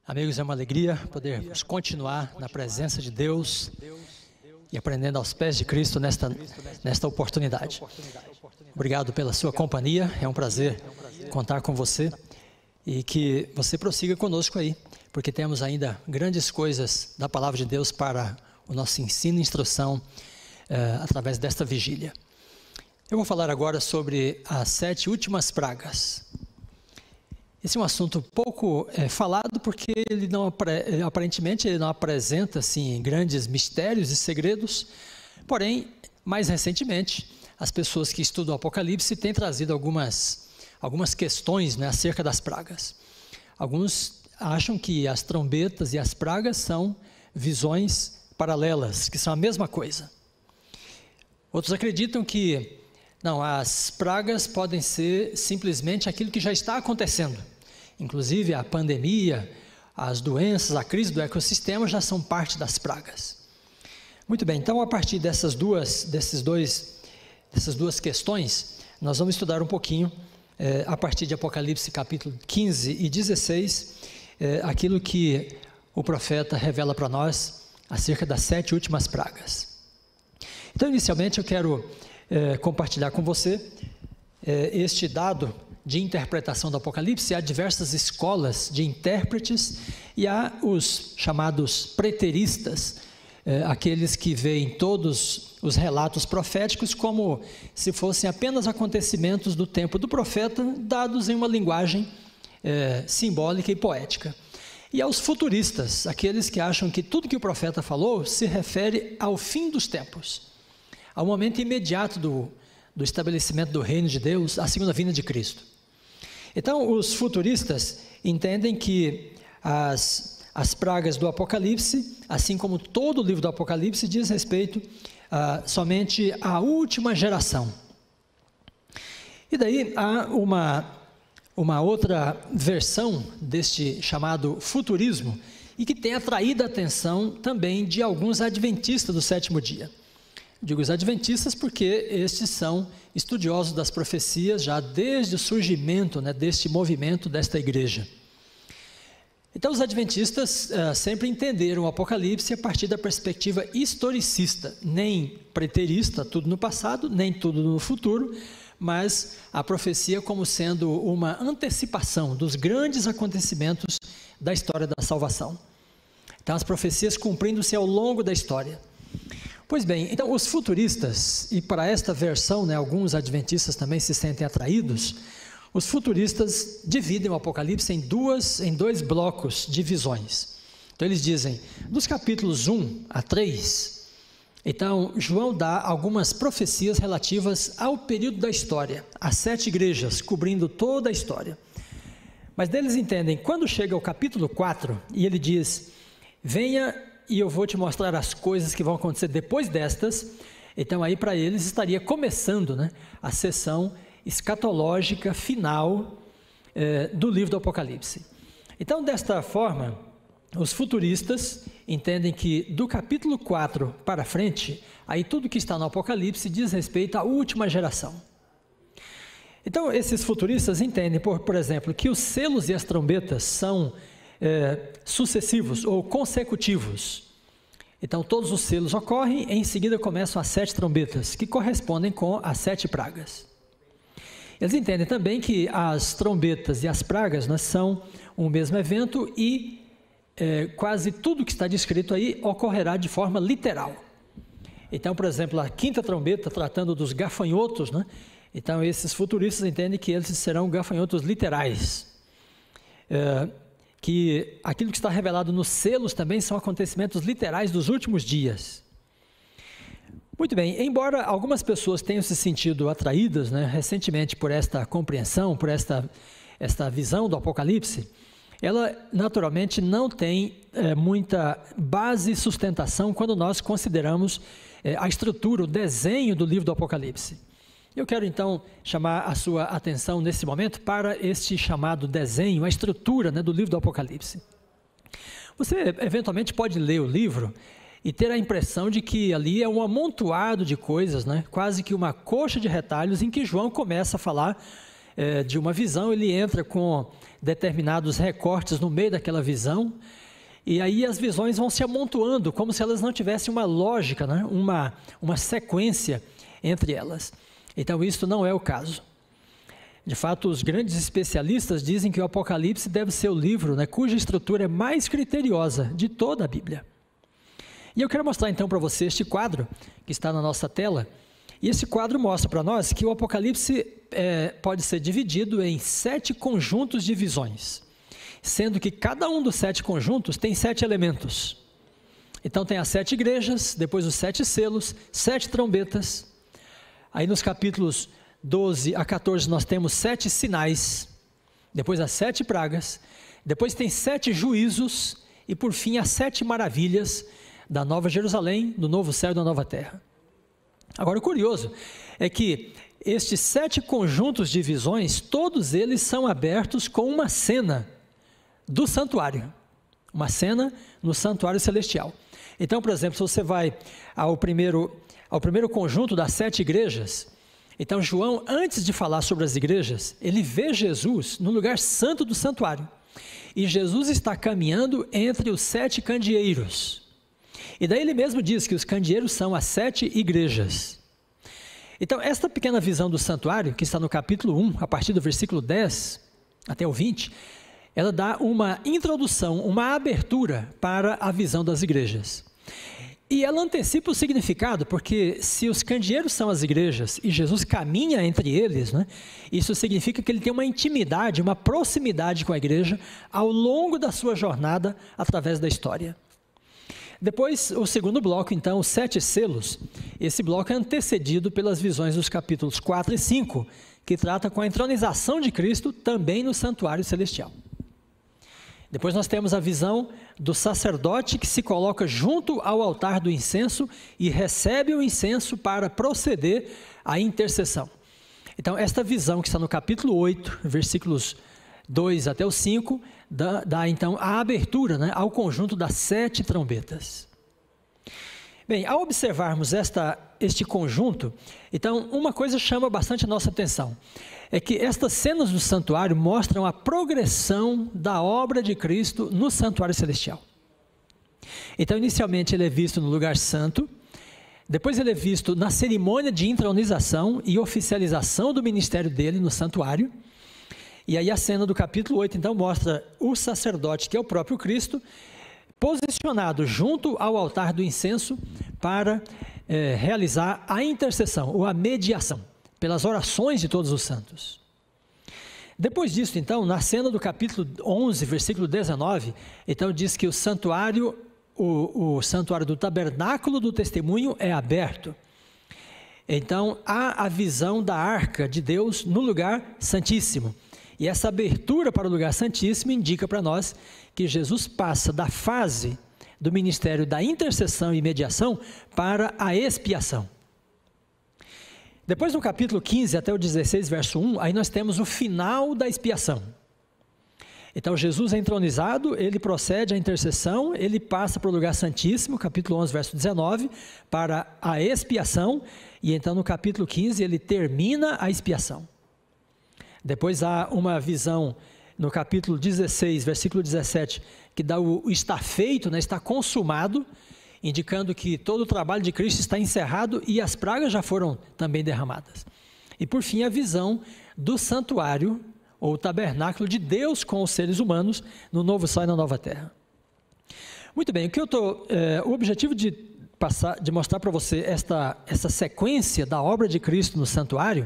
Amigos, é uma alegria podermos continuar na presença de Deus e aprendendo aos pés de Cristo nesta oportunidade. Obrigado pela sua companhia, é um prazer contar com você e que você prossiga conosco aí, porque temos ainda grandes coisas da Palavra de Deus para o nosso ensino e instrução através desta vigília. Eu vou falar agora sobre as 7 últimas pragas. Esse é um assunto pouco falado porque ele aparentemente ele não apresenta assim, grandes mistérios e segredos, porém, mais recentemente, as pessoas que estudam o Apocalipse têm trazido algumas questões, né, acerca das pragas. Alguns acham que as trombetas e as pragas são visões paralelas, que são a mesma coisa. Outros acreditam que não, as pragas podem ser simplesmente aquilo que já está acontecendo. Inclusive a pandemia, as doenças, a crise do ecossistema já são parte das pragas. Muito bem, então a partir dessas duas questões, nós vamos estudar um pouquinho, a partir de Apocalipse capítulo 15 e 16, aquilo que o profeta revela para nós acerca das 7 últimas pragas. Então, inicialmente, eu quero compartilhar com você este dado de interpretação do Apocalipse. Há diversas escolas de intérpretes e há os chamados preteristas, aqueles que veem todos os relatos proféticos como se fossem apenas acontecimentos do tempo do profeta, dados em uma linguagem simbólica e poética. E aos futuristas, aqueles que acham que tudo que o profeta falou se refere ao fim dos tempos, ao momento imediato do estabelecimento do reino de Deus, a segunda vinda de Cristo. Então, os futuristas entendem que as pragas do Apocalipse, assim como todo o livro do Apocalipse, diz respeito somente à última geração. E daí há uma outra versão deste chamado futurismo e que tem atraído a atenção também de alguns adventistas do sétimo dia. Digo os adventistas porque estes são estudiosos das profecias já desde o surgimento, né, deste movimento, desta igreja. Então os adventistas sempre entenderam o Apocalipse a partir da perspectiva historicista, nem preterista, tudo no passado, nem tudo no futuro, mas a profecia como sendo uma antecipação dos grandes acontecimentos da história da salvação. Então as profecias cumprindo-se ao longo da história. Pois bem, então os futuristas, e para esta versão, né, alguns adventistas também se sentem atraídos, os futuristas dividem o Apocalipse em dois blocos de visões. Então eles dizem, dos capítulos 1 a 3, então João dá algumas profecias relativas ao período da história, as 7 igrejas, cobrindo toda a história. Mas eles entendem, quando chega ao capítulo 4, e ele diz, venha e eu vou te mostrar as coisas que vão acontecer depois destas, então aí para eles estaria começando, né, a sessão escatológica final do livro do Apocalipse. Então, desta forma, os futuristas entendem que do capítulo 4 para frente, aí tudo que está no Apocalipse diz respeito à última geração. Então, esses futuristas entendem, por exemplo, que os selos e as trombetas são sucessivos ou consecutivos. Então todos os selos ocorrem e em seguida começam as 7 trombetas, que correspondem com as 7 pragas. Eles entendem também que as trombetas e as pragas, né, são um mesmo evento e quase tudo que está descrito aí ocorrerá de forma literal. Então, por exemplo, a 5ª trombeta tratando dos gafanhotos, né, então esses futuristas entendem que eles serão gafanhotos literais. Que aquilo que está revelado nos selos também são acontecimentos literais dos últimos dias. Muito bem, embora algumas pessoas tenham se sentido atraídas, né, recentemente por esta compreensão, por esta visão do Apocalipse, ela naturalmente não tem muita base e sustentação quando nós consideramos a estrutura, o desenho do livro do Apocalipse. Eu quero então chamar a sua atenção nesse momento para este chamado desenho, a estrutura, né, do livro do Apocalipse. Você eventualmente pode ler o livro e ter a impressão de que ali é um amontoado de coisas, né, quase que uma coxa de retalhos em que João começa a falar de uma visão. Ele entra com determinados recortes no meio daquela visão, e aí as visões vão se amontoando, como se elas não tivessem uma lógica, né? uma sequência entre elas. Então, isso não é o caso. De fato, os grandes especialistas dizem que o Apocalipse deve ser o livro, né, cuja estrutura é mais criteriosa de toda a Bíblia. E eu quero mostrar então para você este quadro que está na nossa tela. E esse quadro mostra para nós que o Apocalipse pode ser dividido em 7 conjuntos de visões, sendo que cada um dos 7 conjuntos tem 7 elementos. Então tem as 7 igrejas, depois os 7 selos, 7 trombetas. Aí nos capítulos 12 a 14 nós temos 7 sinais, depois as 7 pragas, depois tem 7 juízos e por fim as 7 maravilhas da Nova Jerusalém, do novo céu e da nova terra. Agora o curioso é que estes 7 conjuntos de visões, todos eles são abertos com uma cena do santuário, uma cena no santuário celestial. Então, por exemplo, se você vai ao primeiro conjunto das 7 igrejas, então João, antes de falar sobre as igrejas, ele vê Jesus no lugar santo do santuário, e Jesus está caminhando entre os 7 candeeiros, e daí ele mesmo diz que os candeeiros são as 7 igrejas. Então, esta pequena visão do santuário, que está no capítulo 1, a partir do versículo 10 até o 20, ela dá uma introdução, uma abertura para a visão das igrejas. E ela antecipa o significado, porque se os candeeiros são as igrejas e Jesus caminha entre eles, né, isso significa que ele tem uma intimidade, uma proximidade com a igreja ao longo da sua jornada através da história. Depois, o segundo bloco, então, os 7 selos. Esse bloco é antecedido pelas visões dos capítulos 4 e 5, que trata com a entronização de Cristo também no santuário celestial. Depois nós temos a visão do sacerdote que se coloca junto ao altar do incenso e recebe o incenso para proceder à intercessão. Então, esta visão que está no capítulo 8, versículos 2 até o 5, dá então a abertura, né, ao conjunto das 7 trombetas. Bem, ao observarmos este conjunto, então uma coisa chama bastante a nossa atenção, é que estas cenas do santuário mostram a progressão da obra de Cristo no santuário celestial. Então, inicialmente ele é visto no lugar santo, depois ele é visto na cerimônia de intronização e oficialização do ministério dele no santuário, e aí a cena do capítulo 8, então, mostra o sacerdote, que é o próprio Cristo, posicionado junto ao altar do incenso para realizar a intercessão, ou a mediação, pelas orações de todos os santos. Depois disso, então, na cena do capítulo 11, versículo 19, então diz que o santuário do tabernáculo do testemunho é aberto. Então, há a visão da arca de Deus no lugar santíssimo. E essa abertura para o lugar santíssimo indica para nós que Jesus passa da fase do ministério da intercessão e mediação para a expiação. Depois, no capítulo 15 até o 16, verso 1, aí nós temos o final da expiação. Então, Jesus é entronizado, ele procede à intercessão, ele passa para o lugar santíssimo, capítulo 11, verso 19, para a expiação, e então no capítulo 15 ele termina a expiação. Depois há uma visão no capítulo 16, versículo 17, que dá o está feito, né, está consumado, indicando que todo o trabalho de Cristo está encerrado e as pragas já foram também derramadas. E por fim a visão do santuário, ou tabernáculo de Deus com os seres humanos, no novo céu e na nova terra. Muito bem, o objetivo de mostrar para você essa sequência da obra de Cristo no santuário,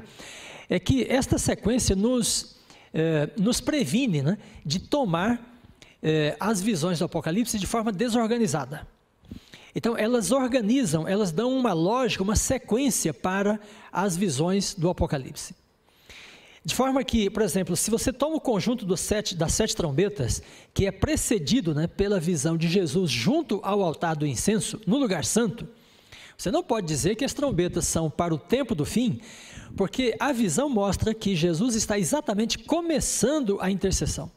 é que esta sequência nos previne, né, de tomar as visões do Apocalipse de forma desorganizada. Então, elas organizam, elas dão uma lógica, uma sequência para as visões do Apocalipse. De forma que, por exemplo, se você toma o conjunto das 7 trombetas, que é precedido, né, pela visão de Jesus junto ao altar do incenso, no lugar santo, você não pode dizer que as trombetas são para o tempo do fim, porque a visão mostra que Jesus está exatamente começando a intercessão.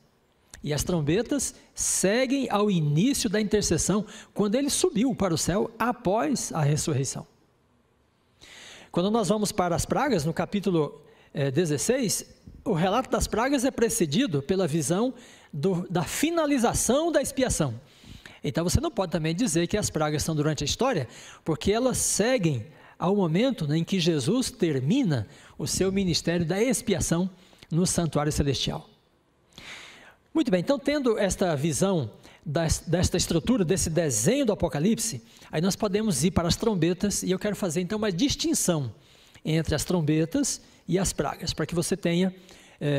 E as trombetas seguem ao início da intercessão, quando ele subiu para o céu após a ressurreição. Quando nós vamos para as pragas, no capítulo 16, o relato das pragas é precedido pela visão da finalização da expiação. Então você não pode também dizer que as pragas são durante a história, porque elas seguem ao momento, né, em que Jesus termina o seu ministério da expiação no santuário celestial. Muito bem, então tendo esta visão desta estrutura, desse desenho do Apocalipse, aí nós podemos ir para as trombetas, e eu quero fazer então uma distinção entre as trombetas e as pragas, para que você tenha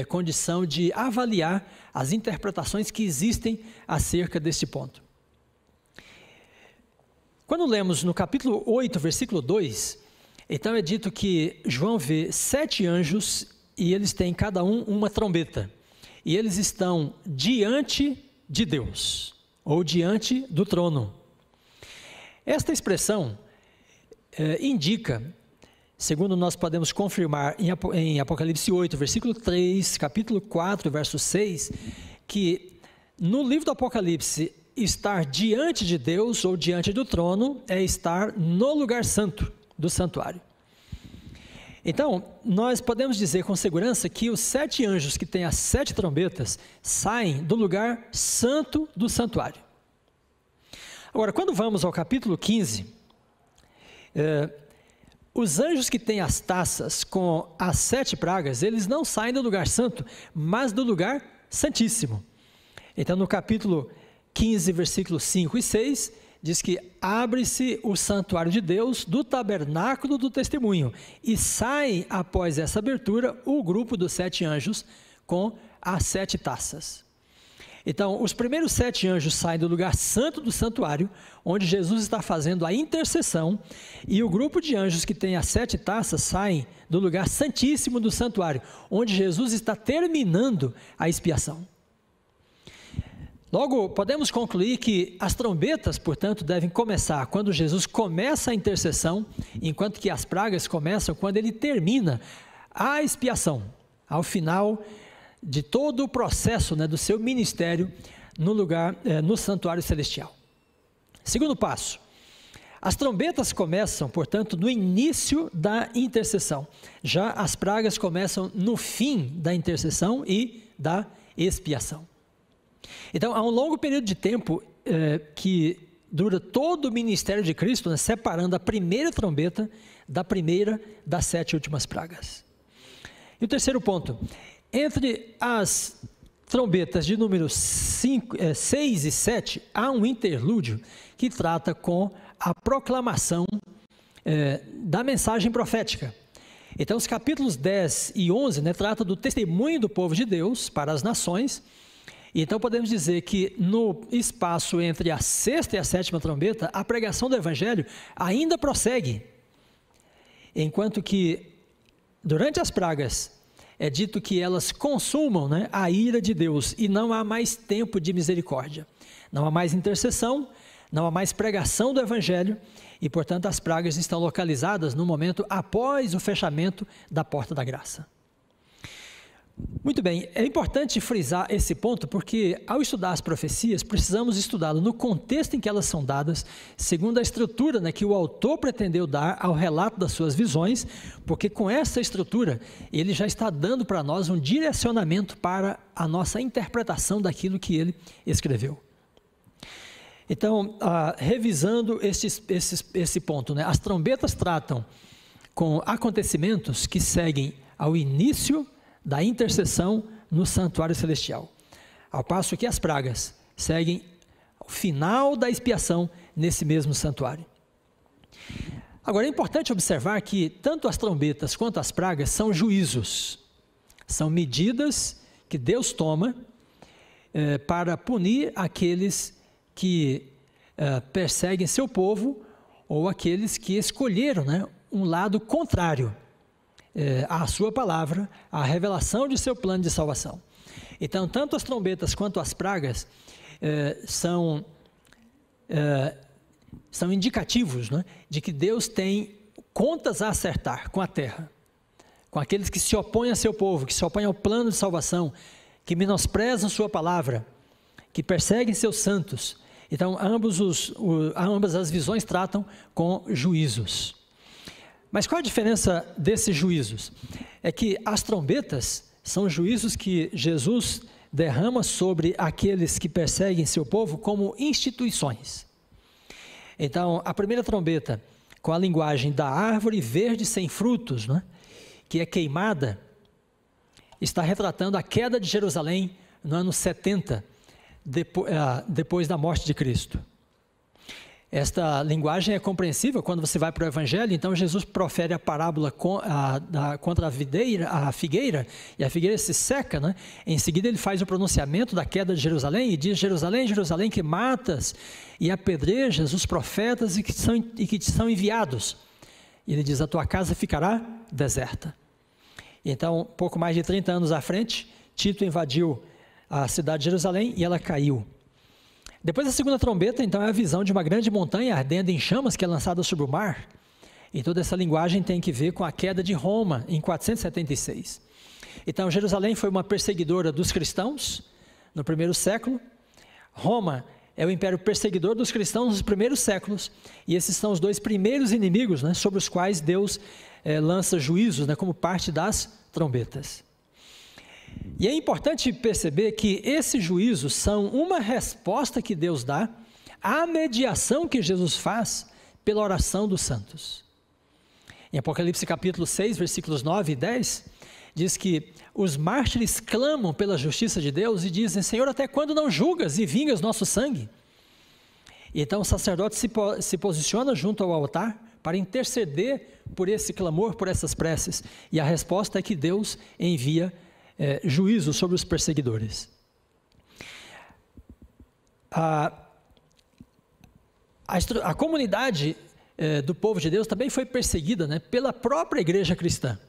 condição de avaliar as interpretações que existem acerca deste ponto. Quando lemos no capítulo 8, versículo 2, então é dito que João vê 7 anjos e eles têm cada um uma trombeta. E eles estão diante de Deus, ou diante do trono. Esta expressão indica, segundo nós podemos confirmar em Apocalipse 8, versículo 3, capítulo 4, verso 6, que no livro do Apocalipse, estar diante de Deus ou diante do trono é estar no lugar santo do santuário. Então, nós podemos dizer com segurança que os 7 anjos que têm as 7 trombetas saem do lugar santo do santuário. Agora, quando vamos ao capítulo 15, os anjos que têm as taças com as 7 pragas, eles não saem do lugar santo, mas do lugar santíssimo. Então, no capítulo 15, versículos 5 e 6, diz que abre-se o santuário de Deus do tabernáculo do testemunho, e sai após essa abertura o grupo dos 7 anjos com as 7 taças. Então, os primeiros 7 anjos saem do lugar santo do santuário, onde Jesus está fazendo a intercessão, e o grupo de anjos que tem as 7 taças saem do lugar santíssimo do santuário, onde Jesus está terminando a expiação. Logo, podemos concluir que as trombetas, portanto, devem começar quando Jesus começa a intercessão, enquanto que as pragas começam quando ele termina a expiação, ao final de todo o processo, né, do seu ministério no santuário celestial. Segundo passo, as trombetas começam, portanto, no início da intercessão. Já as pragas começam no fim da intercessão e da expiação. Então, há um longo período de tempo que dura todo o ministério de Cristo, né, separando a primeira trombeta da primeira das 7 últimas pragas. E o terceiro ponto, entre as trombetas de números 6 e 7, há um interlúdio que trata com a proclamação da mensagem profética. Então, os capítulos 10 e 11, né, tratam do testemunho do povo de Deus para as nações. Então podemos dizer que no espaço entre a 6ª e a 7ª trombeta, a pregação do evangelho ainda prossegue, enquanto que durante as pragas é dito que elas consumam, né, a ira de Deus, e não há mais tempo de misericórdia, não há mais intercessão, não há mais pregação do evangelho, e portanto as pragas estão localizadas no momento após o fechamento da porta da graça. Muito bem, é importante frisar esse ponto porque ao estudar as profecias precisamos estudá-lo no contexto em que elas são dadas, segundo a estrutura, né, que o autor pretendeu dar ao relato das suas visões, porque com essa estrutura ele já está dando para nós um direcionamento para a nossa interpretação daquilo que ele escreveu. Então, revisando esse ponto, né, as trombetas tratam com acontecimentos que seguem ao início da intercessão no santuário celestial, ao passo que as pragas seguem ao final da expiação nesse mesmo santuário. Agora, é importante observar que tanto as trombetas quanto as pragas são juízos, são medidas que Deus toma para punir aqueles que perseguem seu povo ou aqueles que escolheram, né, um lado contrário a sua palavra, a revelação de seu plano de salvação. Então, tanto as trombetas quanto as pragas são indicativos, né, de que Deus tem contas a acertar com a terra, com aqueles que se opõem a seu povo, que se opõem ao plano de salvação, que menosprezam sua palavra, que perseguem seus santos. Então, ambas as visões tratam com juízos. Mas qual a diferença desses juízos? É que as trombetas são juízos que Jesus derrama sobre aqueles que perseguem seu povo como instituições. Então, a primeira trombeta, com a linguagem da árvore verde sem frutos, né, que é queimada, está retratando a queda de Jerusalém no ano 70, depois da morte de Cristo. Esta linguagem é compreensível quando você vai para o Evangelho. Então Jesus profere a parábola contra a figueira, e a figueira se seca, né? Em seguida ele faz o pronunciamento da queda de Jerusalém e diz: Jerusalém, Jerusalém, que matas e apedrejas os profetas e que te são enviados. E ele diz: a tua casa ficará deserta. Então, pouco mais de 30 anos à frente, Tito invadiu a cidade de Jerusalém e ela caiu. Depois da segunda trombeta, então, é a visão de uma grande montanha ardendo em chamas que é lançada sobre o mar. E toda essa linguagem tem que ver com a queda de Roma em 476. Então, Jerusalém foi uma perseguidora dos cristãos no primeiro século. Roma é o império perseguidor dos cristãos nos primeiros séculos. E esses são os dois primeiros inimigos, né, sobre os quais Deus lança juízos, né, como parte das trombetas. E é importante perceber que esses juízos são uma resposta que Deus dá à mediação que Jesus faz pela oração dos santos. Em Apocalipse capítulo 6, versículos 9 e 10, diz que os mártires clamam pela justiça de Deus e dizem: Senhor, até quando não julgas e vingas nosso sangue? Então o sacerdote se posiciona junto ao altar para interceder por esse clamor, por essas preces. E a resposta é que Deus envia juízo sobre os perseguidores. A comunidade do povo de Deus também foi perseguida, né, pela própria igreja cristã.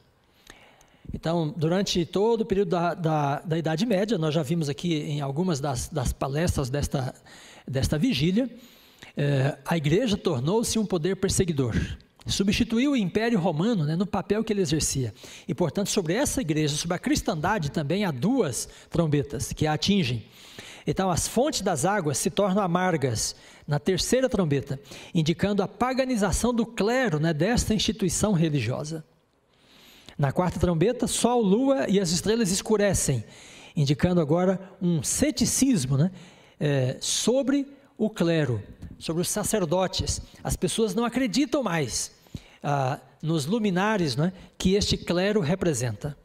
Então, durante todo o período da Idade Média, nós já vimos aqui em algumas das palestras desta vigília, a igreja tornou-se um poder perseguidor. Substituiu o Império Romano, né, no papel que ele exercia. E, portanto, sobre essa igreja, sobre a cristandade também, há duas trombetas que a atingem. Então, as fontes das águas se tornam amargas na terceira trombeta, indicando a paganização do clero, né, desta instituição religiosa. Na quarta trombeta, sol, lua e as estrelas escurecem, indicando agora um ceticismo, né, sobre o clero, sobre os sacerdotes. As pessoas não acreditam mais nos luminares, né, que este clero representa.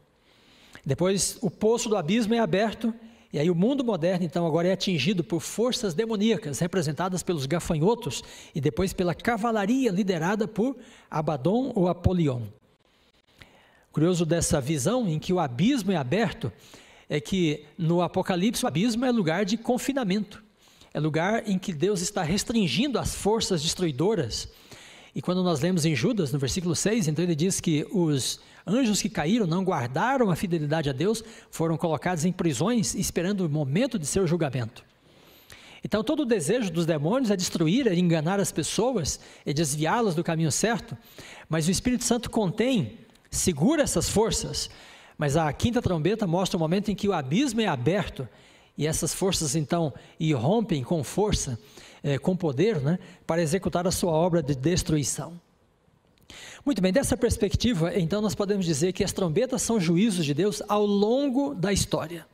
Depois o poço do abismo é aberto, e aí o mundo moderno então agora é atingido por forças demoníacas, representadas pelos gafanhotos, e depois pela cavalaria liderada por Abaddon ou Apolion. Curioso dessa visão em que o abismo é aberto, é que no Apocalipse o abismo é lugar de confinamento, é lugar em que Deus está restringindo as forças destruidoras. E quando nós lemos em Judas, no versículo 6, então ele diz que os anjos que caíram, não guardaram a fidelidade a Deus, foram colocados em prisões, esperando o momento de seu julgamento. Então todo o desejo dos demônios é destruir, é enganar as pessoas, é desviá-las do caminho certo, mas o Espírito Santo contém, segura essas forças. Mas a quinta trombeta mostra o momento em que o abismo é aberto, e essas forças então irrompem com força, com poder, né, para executar a sua obra de destruição. Muito bem, dessa perspectiva, então nós podemos dizer que as trombetas são juízos de Deus ao longo da história,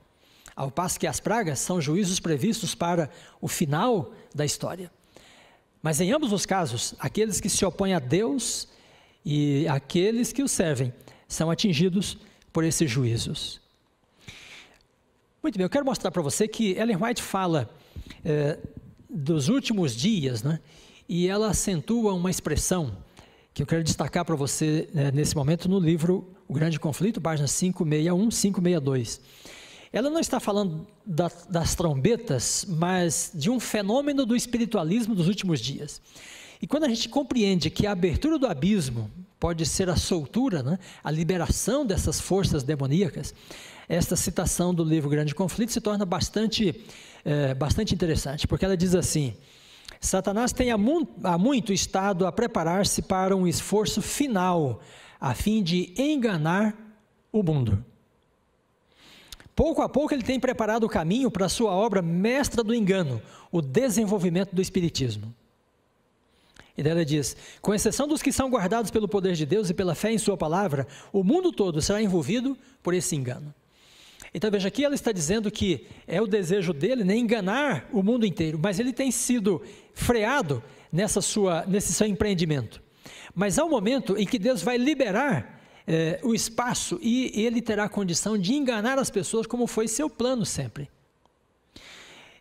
ao passo que as pragas são juízos previstos para o final da história. Mas em ambos os casos, aqueles que se opõem a Deus e aqueles que o servem são atingidos por esses juízos. Muito bem, eu quero mostrar para você que Ellen White fala dos últimos dias, né? E ela acentua uma expressão que eu quero destacar para você nesse momento no livro O Grande Conflito, páginas 561, 562. Ela não está falando das trombetas, mas de um fenômeno do espiritualismo dos últimos dias. E quando a gente compreende que a abertura do abismo pode ser a soltura, né, a liberação dessas forças demoníacas, esta citação do livro Grande Conflito se torna bastante interessante, porque ela diz assim: Satanás tem há muito estado a preparar-se para um esforço final, a fim de enganar o mundo. Pouco a pouco ele tem preparado o caminho para a sua obra mestra do engano, o desenvolvimento do espiritismo. E daí ela diz: com exceção dos que são guardados pelo poder de Deus e pela fé em sua palavra, o mundo todo será envolvido por esse engano. Então veja, aqui ela está dizendo que é o desejo dele, né, enganar o mundo inteiro, mas ele tem sido freado nesse seu empreendimento. Mas há um momento em que Deus vai liberar o espaço e ele terá a condição de enganar as pessoas, como foi seu plano sempre.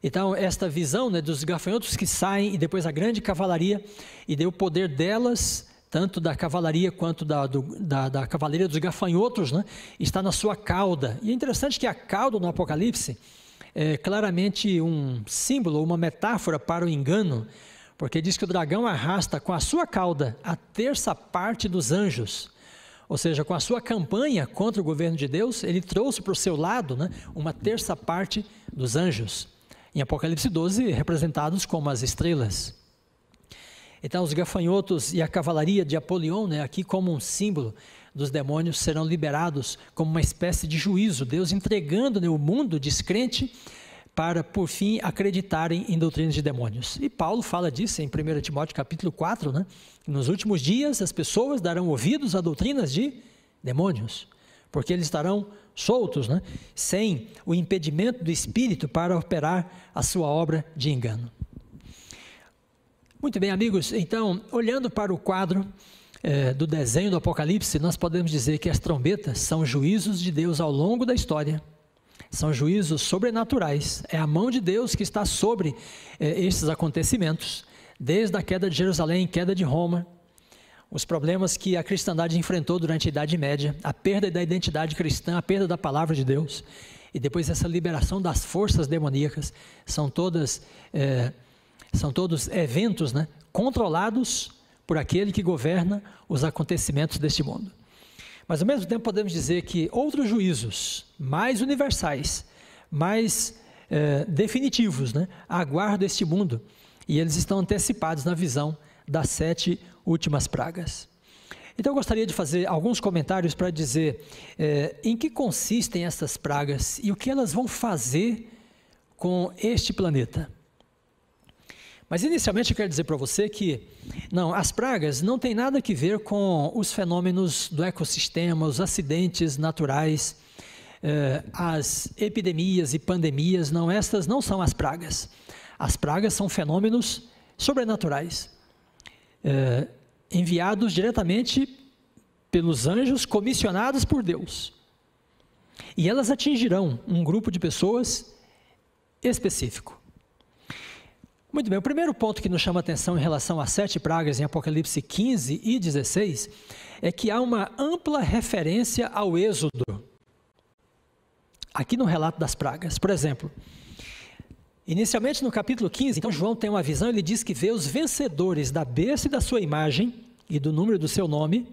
Então esta visão, né, dos gafanhotos que saem e depois a grande cavalaria, e deu o poder delas, tanto da cavalaria quanto da cavalaria dos gafanhotos, né, está na sua cauda. E é interessante que a cauda no Apocalipse é claramente um símbolo, uma metáfora para o engano, porque diz que o dragão arrasta com a sua cauda a terça parte dos anjos. Ou seja, com a sua campanha contra o governo de Deus, ele trouxe para o seu lado, né, uma terça parte dos anjos. Em Apocalipse 12, representados como as estrelas. Então, os gafanhotos e a cavalaria de Apolion, né, aqui como um símbolo dos demônios, serão liberados como uma espécie de juízo. Deus entregando, né, o mundo descrente para, por fim, acreditarem em doutrinas de demônios. E Paulo fala disso em 1 Timóteo capítulo 4, né? Nos últimos dias as pessoas darão ouvidos a doutrinas de demônios, porque eles estarão soltos, né? Sem o impedimento do Espírito para operar a sua obra de engano. Muito bem, amigos, então, olhando para o quadro do desenho do Apocalipse, nós podemos dizer que as trombetas são juízos de Deus ao longo da história. São juízos sobrenaturais, é a mão de Deus que está sobre esses acontecimentos, desde a queda de Jerusalém, queda de Roma, os problemas que a cristandade enfrentou durante a Idade Média, a perda da identidade cristã, a perda da palavra de Deus, e depois essa liberação das forças demoníacas, são todos eventos, né, controlados por aquele que governa os acontecimentos deste mundo. Mas ao mesmo tempo podemos dizer que outros juízos mais universais, mais definitivos, né, aguardam este mundo, e eles estão antecipados na visão das 7 últimas pragas. Então eu gostaria de fazer alguns comentários para dizer em que consistem essas pragas e o que elas vão fazer com este planeta. Mas inicialmente eu quero dizer para você que as pragas não têm nada a ver com os fenômenos do ecossistema, os acidentes naturais, as epidemias e pandemias, estas não são as pragas. As pragas são fenômenos sobrenaturais, enviados diretamente pelos anjos comissionados por Deus. E elas atingirão um grupo de pessoas específico. Muito bem, o primeiro ponto que nos chama a atenção em relação às 7 pragas em Apocalipse 15 e 16 é que há uma ampla referência ao Êxodo, aqui no relato das pragas. Por exemplo, inicialmente no capítulo 15, então João tem uma visão, ele diz que vê os vencedores da besta e da sua imagem e do número do seu nome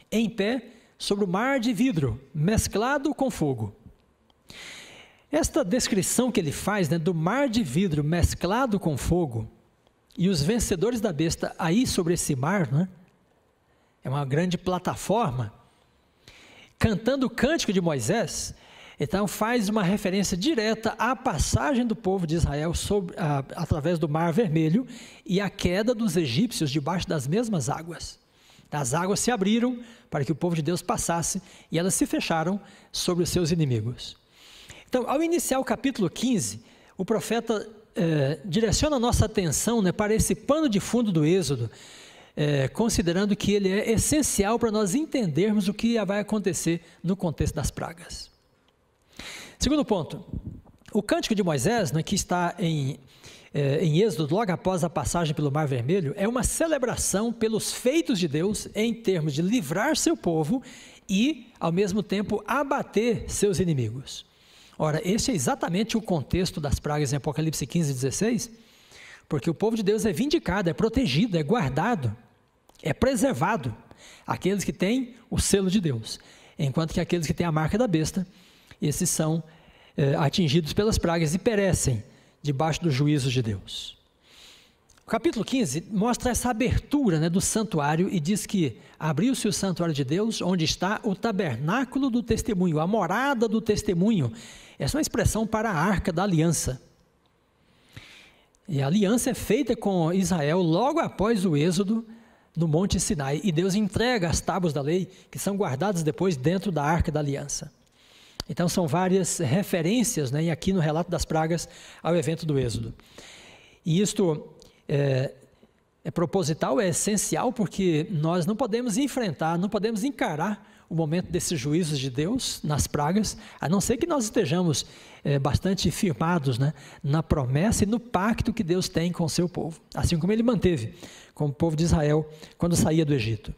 em pé sobre o mar de vidro, mesclado com fogo. Esta descrição que ele faz, né, do mar de vidro mesclado com fogo e os vencedores da besta aí sobre esse mar, né, é uma grande plataforma, cantando o cântico de Moisés, então faz uma referência direta à passagem do povo de Israel através do Mar Vermelho e a queda dos egípcios debaixo das mesmas águas. As águas se abriram para que o povo de Deus passasse e elas se fecharam sobre os seus inimigos. Então, ao iniciar o capítulo 15, o profeta direciona a nossa atenção, né, para esse pano de fundo do Êxodo, considerando que ele é essencial para nós entendermos o que vai acontecer no contexto das pragas. Segundo ponto, o cântico de Moisés, né, que está em Êxodo, logo após a passagem pelo Mar Vermelho, é uma celebração pelos feitos de Deus em termos de livrar seu povo e, ao mesmo tempo, abater seus inimigos. Ora, esse é exatamente o contexto das pragas em Apocalipse 15 e 16, porque o povo de Deus é vindicado, é protegido, é guardado, é preservado, aqueles que têm o selo de Deus, enquanto que aqueles que têm a marca da besta, esses são atingidos pelas pragas e perecem debaixo dos juízos de Deus. O capítulo 15 mostra essa abertura, né, do santuário e diz que abriu-se o santuário de Deus, onde está o tabernáculo do testemunho, a morada do testemunho. Essa é uma expressão para a arca da aliança. E a aliança é feita com Israel logo após o êxodo no Monte Sinai. E Deus entrega as tábuas da lei, que são guardadas depois dentro da arca da aliança. Então são várias referências, né, e aqui no relato das pragas ao evento do Êxodo. E isto é proposital, é essencial, porque nós não podemos enfrentar, não podemos encarar o momento desses juízos de Deus nas pragas, a não ser que nós estejamos bastante firmados, né, na promessa e no pacto que Deus tem com o seu povo, assim como ele manteve com o povo de Israel quando saía do Egito.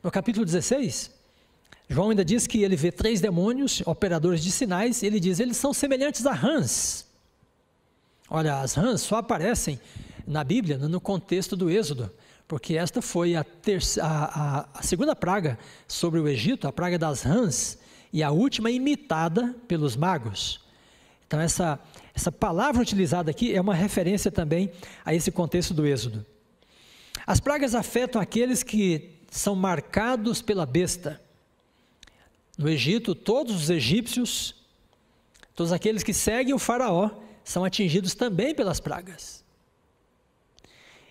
No capítulo 16, João ainda diz que ele vê 3 demônios, operadores de sinais, e ele diz, eles são semelhantes a rãs. Olha, as rãs só aparecem na Bíblia no contexto do Êxodo, porque esta foi a segunda praga sobre o Egito, a praga das rãs, e a última imitada pelos magos. Então essa palavra utilizada aqui é uma referência também a esse contexto do Êxodo. As pragas afetam aqueles que são marcados pela besta. No Egito, todos os egípcios, todos aqueles que seguem o faraó, são atingidos também pelas pragas.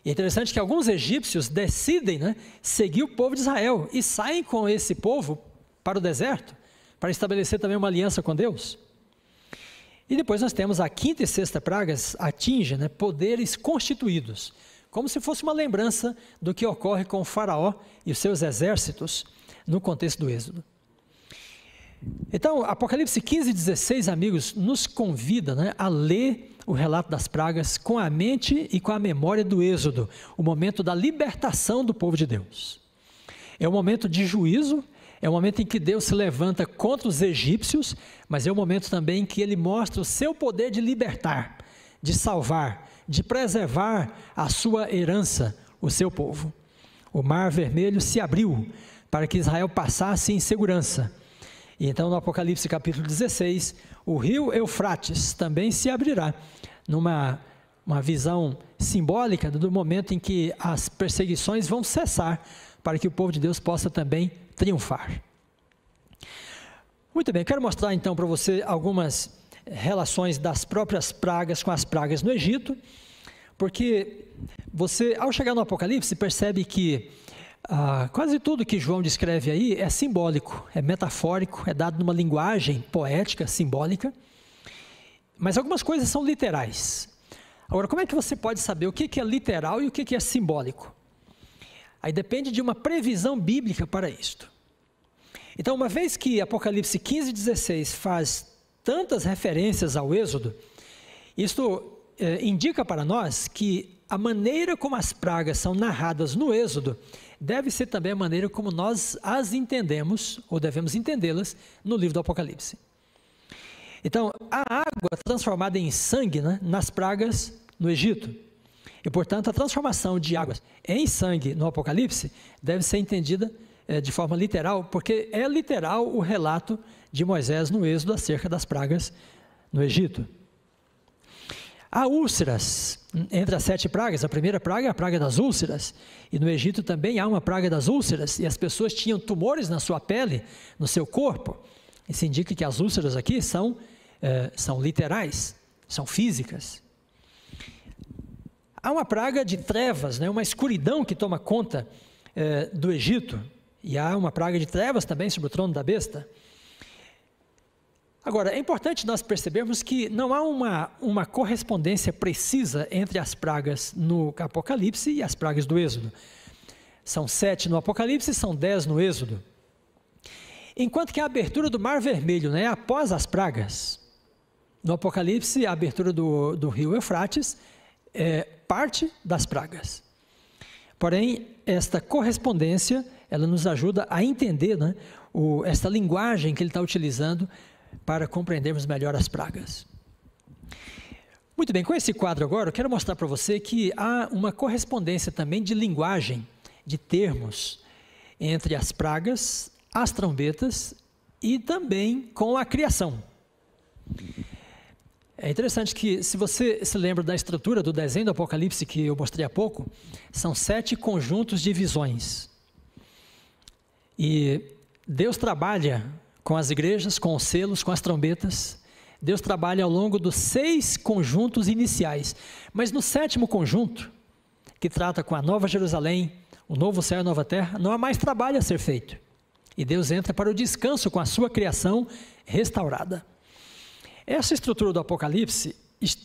E é interessante que alguns egípcios decidem, né, seguir o povo de Israel e saem com esse povo para o deserto, para estabelecer também uma aliança com Deus. E depois nós temos a 5ª e 6ª pragas, atingem, né, poderes constituídos, como se fosse uma lembrança do que ocorre com o faraó e os seus exércitos no contexto do Êxodo. Então, Apocalipse 15 e 16, amigos, nos convida, né, a ler o relato das pragas com a mente e com a memória do Êxodo, o momento da libertação do povo de Deus. É um momento de juízo, é um momento em que Deus se levanta contra os egípcios, mas é um momento também em que ele mostra o seu poder de libertar, de salvar, de preservar a sua herança, o seu povo. O Mar Vermelho se abriu para que Israel passasse em segurança. E então no Apocalipse capítulo 16, o rio Eufrates também se abrirá, numa visão simbólica do momento em que as perseguições vão cessar, para que o povo de Deus possa também triunfar. Muito bem, quero mostrar então para você algumas relações das próprias pragas com as pragas no Egito, porque você, ao chegar no Apocalipse, percebe que quase tudo que João descreve aí é simbólico, é metafórico, é dado numa linguagem poética, simbólica, mas algumas coisas são literais. Agora, como é que você pode saber o que é literal e o que é simbólico? Aí depende de uma previsão bíblica para isto. Então, uma vez que Apocalipse 15 e 16 faz tantas referências ao Êxodo, isto indica para nós que a maneira como as pragas são narradas no Êxodo deve ser também a maneira como nós as entendemos, ou devemos entendê-las, no livro do Apocalipse. Então, a água transformada em sangue, né, nas pragas no Egito, e portanto a transformação de águas em sangue no Apocalipse deve ser entendida de forma literal, porque é literal o relato de Moisés no Êxodo acerca das pragas no Egito. Há úlceras entre as 7 pragas. A primeira praga é a praga das úlceras, e no Egito também há uma praga das úlceras, e as pessoas tinham tumores na sua pele, no seu corpo. Isso indica que as úlceras aqui são literais, são físicas. Há uma praga de trevas, né, uma escuridão que toma conta do Egito, e há uma praga de trevas também sobre o trono da besta. Agora, é importante nós percebermos que não há uma correspondência precisa entre as pragas no Apocalipse e as pragas do Êxodo. São 7 no Apocalipse e são 10 no Êxodo. Enquanto que a abertura do Mar Vermelho, né, após as pragas, no Apocalipse a abertura do rio Eufrates é parte das pragas. Porém, esta correspondência, ela nos ajuda a entender, né, esta linguagem que ele está utilizando para compreendermos melhor as pragas. Muito bem, com esse quadro agora, eu quero mostrar para você que há uma correspondência também de linguagem, de termos, entre as pragas, as trombetas e também com a criação. É interessante que, se você se lembra da estrutura do desenho do Apocalipse que eu mostrei há pouco, são 7 conjuntos de visões. E Deus trabalha com as igrejas, com os selos, com as trombetas. Deus trabalha ao longo dos 6 conjuntos iniciais. Mas no 7º conjunto, que trata com a Nova Jerusalém, o novo céu e a nova terra, não há mais trabalho a ser feito. E Deus entra para o descanso com a sua criação restaurada. Essa estrutura do Apocalipse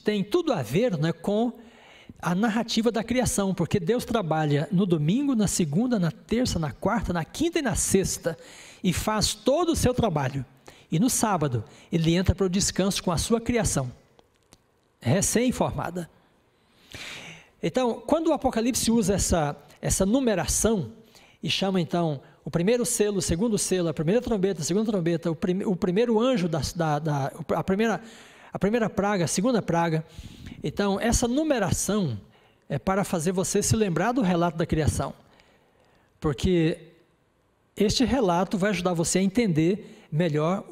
tem tudo a ver, né, com a narrativa da criação, porque Deus trabalha no domingo, na segunda, na terça, na quarta, na quinta e na sexta, e faz todo o seu trabalho. E no sábado, ele entra para o descanso com a sua criação, recém-formada. Então, quando o Apocalipse usa essa numeração, e chama então o primeiro selo, o segundo selo, a primeira trombeta, a segunda trombeta, o primeiro anjo, a primeira praga, a segunda praga. Então, essa numeração é para fazer você se lembrar do relato da criação, porque este relato vai ajudar você a entender melhor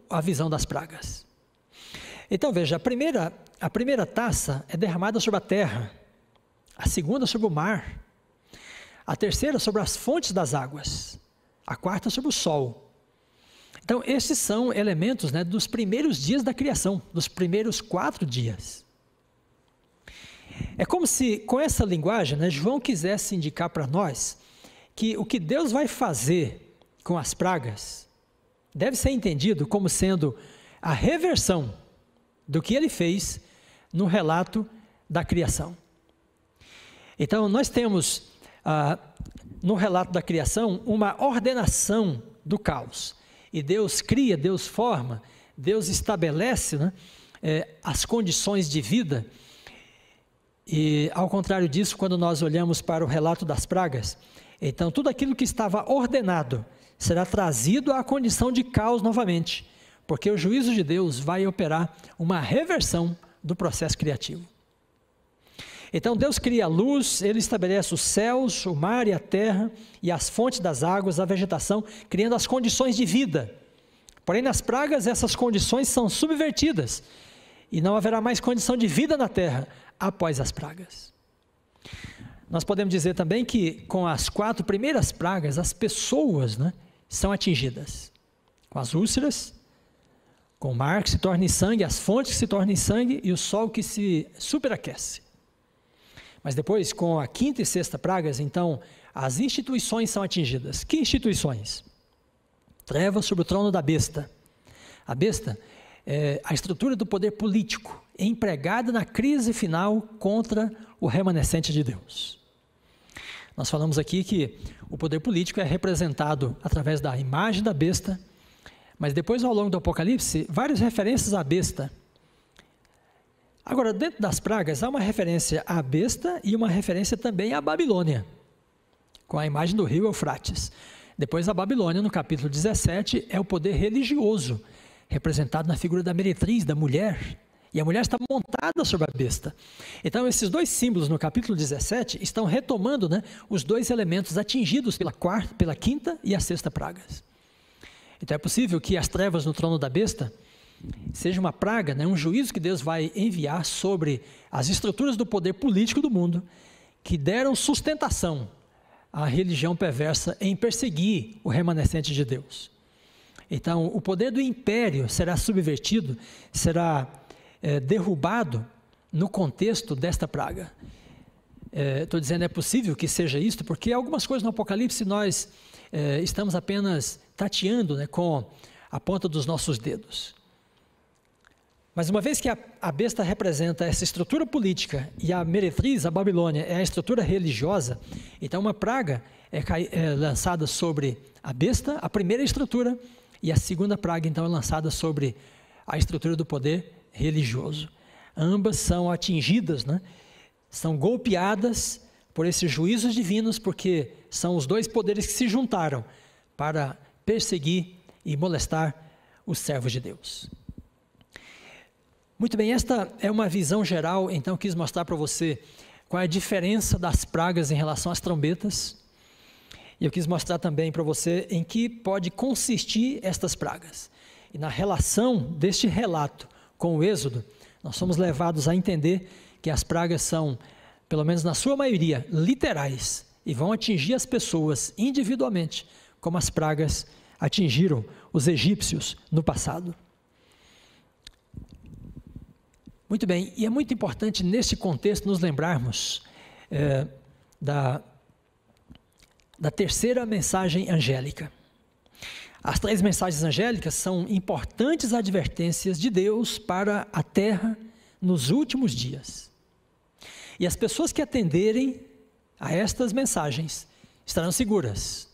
a visão das pragas. Então, veja, a primeira taça é derramada sobre a terra, a segunda sobre o mar, a terceira sobre as fontes das águas, a quarta sobre o sol. Então, esses são elementos, né, dos primeiros dias da criação, dos primeiros 4 dias. É como se, com essa linguagem, né, João quisesse indicar para nós que o que Deus vai fazer com as pragas deve ser entendido como sendo a reversão do que ele fez no relato da criação. Então, nós temos no relato da criação uma ordenação do caos. E Deus cria, Deus forma, Deus estabelece, né, as condições de vida. E ao contrário disso, quando nós olhamos para o relato das pragas, então tudo aquilo que estava ordenado será trazido à condição de caos novamente, porque o juízo de Deus vai operar uma reversão do processo criativo. Então Deus cria a luz, Ele estabelece os céus, o mar e a terra, e as fontes das águas, a vegetação, criando as condições de vida. Porém, nas pragas, essas condições são subvertidas, e não haverá mais condição de vida na terra após as pragas. Nós podemos dizer também que com as 4 primeiras pragas, as pessoas, né, são atingidas. Com as úlceras, com o mar que se torna em sangue, as fontes que se tornam em sangue e o sol que se superaquece. Mas depois, com a 5ª e 6ª pragas, então, as instituições são atingidas. Que instituições? Trevas sobre o trono da besta. A besta é a estrutura do poder político, empregada na crise final contra o remanescente de Deus. Nós falamos aqui que o poder político é representado através da imagem da besta, mas depois, ao longo do Apocalipse, várias referências à besta. Agora, dentro das pragas, há uma referência à besta e uma referência também à Babilônia, com a imagem do rio Eufrates. Depois, a Babilônia, no capítulo 17, é o poder religioso, representado na figura da meretriz, da mulher, e a mulher está montada sobre a besta. Então, esses 2 símbolos no capítulo 17 estão retomando, né, os 2 elementos atingidos pela 5ª e a 6ª pragas. Então, é possível que as trevas no trono da besta seja uma praga, né, um juízo que Deus vai enviar sobre as estruturas do poder político do mundo, que deram sustentação à religião perversa em perseguir o remanescente de Deus. Então, o poder do império será subvertido, será derrubado no contexto desta praga. Estou dizendo é possível que seja isto, porque algumas coisas no Apocalipse nós estamos apenas tateando, né, com a ponta dos nossos dedos. Mas uma vez que a besta representa essa estrutura política e a meretriz, a Babilônia, é a estrutura religiosa, então uma praga é lançada sobre a besta, a primeira estrutura, e a segunda praga então é lançada sobre a estrutura do poder religioso. Ambas são atingidas, né? São golpeadas por esses juízos divinos, porque são os 2 poderes que se juntaram para perseguir e molestar os servos de Deus. Muito bem, esta é uma visão geral, então quis mostrar para você qual é a diferença das pragas em relação às trombetas. E eu quis mostrar também para você em que pode consistir estas pragas. E na relação deste relato com o Êxodo, nós somos levados a entender que as pragas são, pelo menos na sua maioria, literais e vão atingir as pessoas individualmente, como as pragas atingiram os egípcios no passado. Muito bem, e é muito importante nesse contexto nos lembrarmos da terceira mensagem angélica. As 3 mensagens angélicas são importantes advertências de Deus para a terra nos últimos dias. E as pessoas que atenderem a estas mensagens estarão seguras.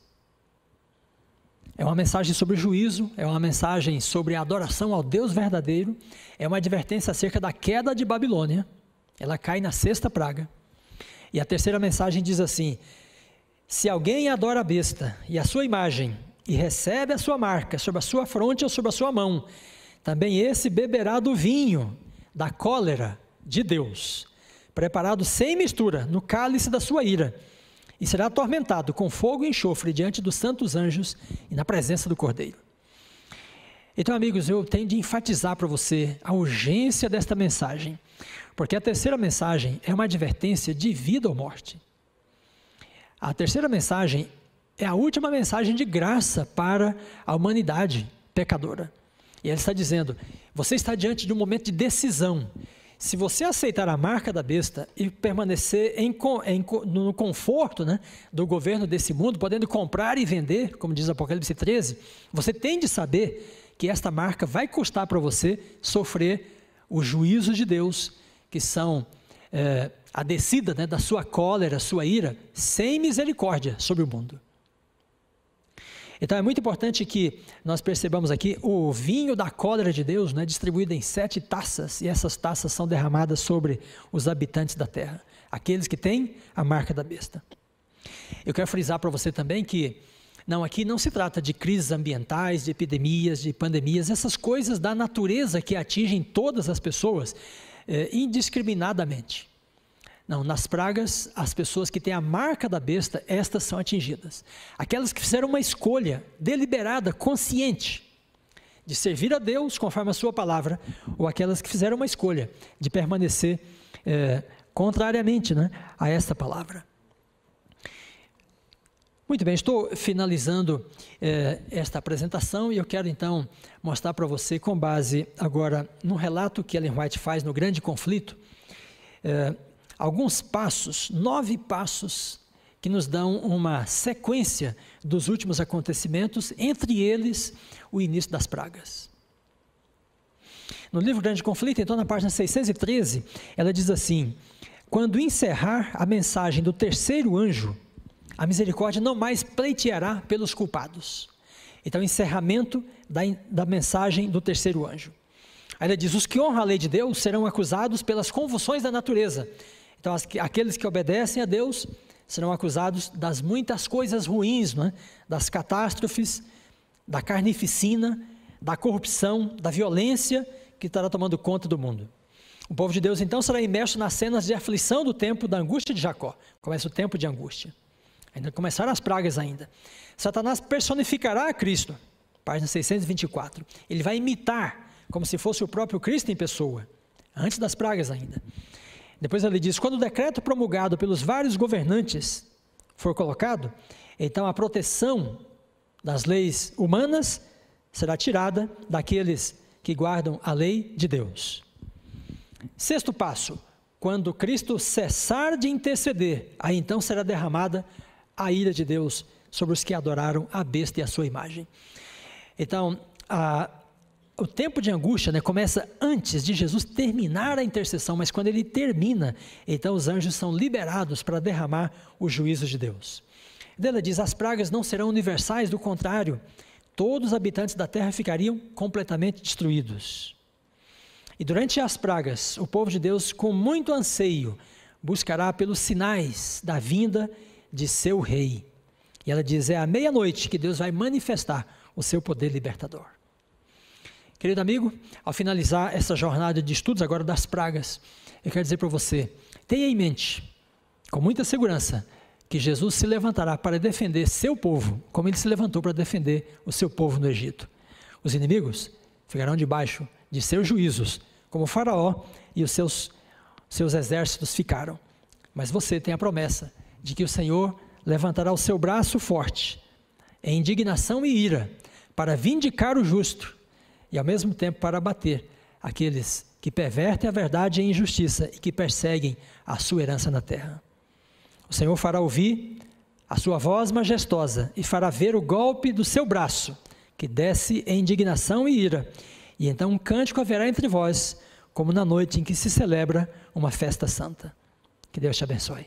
É uma mensagem sobre juízo, é uma mensagem sobre a adoração ao Deus verdadeiro, é uma advertência acerca da queda de Babilônia. Ela cai na 6ª praga. E a 3ª mensagem diz assim: se alguém adora a besta e a sua imagem, e recebe a sua marca sobre a sua fronte ou sobre a sua mão, também esse beberá do vinho da cólera de Deus, preparado sem mistura no cálice da sua ira, e será atormentado com fogo e enxofre diante dos santos anjos e na presença do Cordeiro. Então, amigos, eu tenho de enfatizar para você a urgência desta mensagem, porque a 3ª mensagem é uma advertência de vida ou morte. A 3ª mensagem é a última mensagem de graça para a humanidade pecadora. E ele está dizendo, você está diante de um momento de decisão. Se você aceitar a marca da besta e permanecer no conforto, né, do governo desse mundo, podendo comprar e vender, como diz Apocalipse 13, você tem de saber que esta marca vai custar para você sofrer os juízos de Deus, que são a descida, né, da sua cólera, sua ira, sem misericórdia sobre o mundo. Então é muito importante que nós percebamos aqui o vinho da cólera de Deus, né, distribuído em 7 taças, e essas taças são derramadas sobre os habitantes da terra, aqueles que têm a marca da besta. Eu quero frisar para você também que aqui não se trata de crises ambientais, de epidemias, de pandemias, essas coisas da natureza que atingem todas as pessoas indiscriminadamente. Não, nas pragas, as pessoas que têm a marca da besta, estas são atingidas. Aquelas que fizeram uma escolha deliberada, consciente, de servir a Deus conforme a sua palavra, ou aquelas que fizeram uma escolha de permanecer contrariamente, né, a esta palavra. Muito bem, estou finalizando esta apresentação e eu quero então mostrar para você, com base agora no relato que Ellen White faz no Grande Conflito, alguns passos, 9 passos, que nos dão uma sequência dos últimos acontecimentos, entre eles o início das pragas. No livro Grande Conflito, então na página 613, ela diz assim: quando encerrar a mensagem do 3º anjo, a misericórdia não mais pleiteará pelos culpados. Então, encerramento da mensagem do 3º anjo. Aí ela diz: os que honram a lei de Deus serão acusados pelas convulsões da natureza. Então, aqueles que obedecem a Deus serão acusados das muitas coisas ruins, não é? Das catástrofes, da carnificina, da corrupção, da violência que estará tomando conta do mundo. O povo de Deus, então, será imerso nas cenas de aflição do tempo da angústia de Jacó. Começa o tempo de angústia. Ainda começaram as pragas ainda. Satanás personificará a Cristo, página 624. Ele vai imitar, como se fosse o próprio Cristo em pessoa, antes das pragas ainda. Depois ele diz: quando o decreto promulgado pelos vários governantes for colocado, então a proteção das leis humanas será tirada daqueles que guardam a lei de Deus. 6º passo: quando Cristo cessar de interceder, aí então será derramada a ira de Deus sobre os que adoraram a besta e a sua imagem. Então, o tempo de angústia, né, começa antes de Jesus terminar a intercessão, mas quando ele termina, então os anjos são liberados para derramar os juízos de Deus. Ela diz: as pragas não serão universais, do contrário, todos os habitantes da terra ficariam completamente destruídos. E durante as pragas, o povo de Deus, com muito anseio, buscará pelos sinais da vinda de seu rei. E ela diz: é à meia-noite que Deus vai manifestar o seu poder libertador. Querido amigo, ao finalizar essa jornada de estudos agora das pragas, eu quero dizer para você, tenha em mente, com muita segurança, que Jesus se levantará para defender seu povo, como ele se levantou para defender o seu povo no Egito. Os inimigos ficarão debaixo de seus juízos, como o Faraó e os seus exércitos ficaram. Mas você tem a promessa de que o Senhor levantará o seu braço forte, em indignação e ira, para vindicar o justo, e ao mesmo tempo para abater aqueles que pervertem a verdade em injustiça e que perseguem a sua herança na terra. O Senhor fará ouvir a sua voz majestosa e fará ver o golpe do seu braço, que desce em indignação e ira, e então um cântico haverá entre vós, como na noite em que se celebra uma festa santa. Que Deus te abençoe.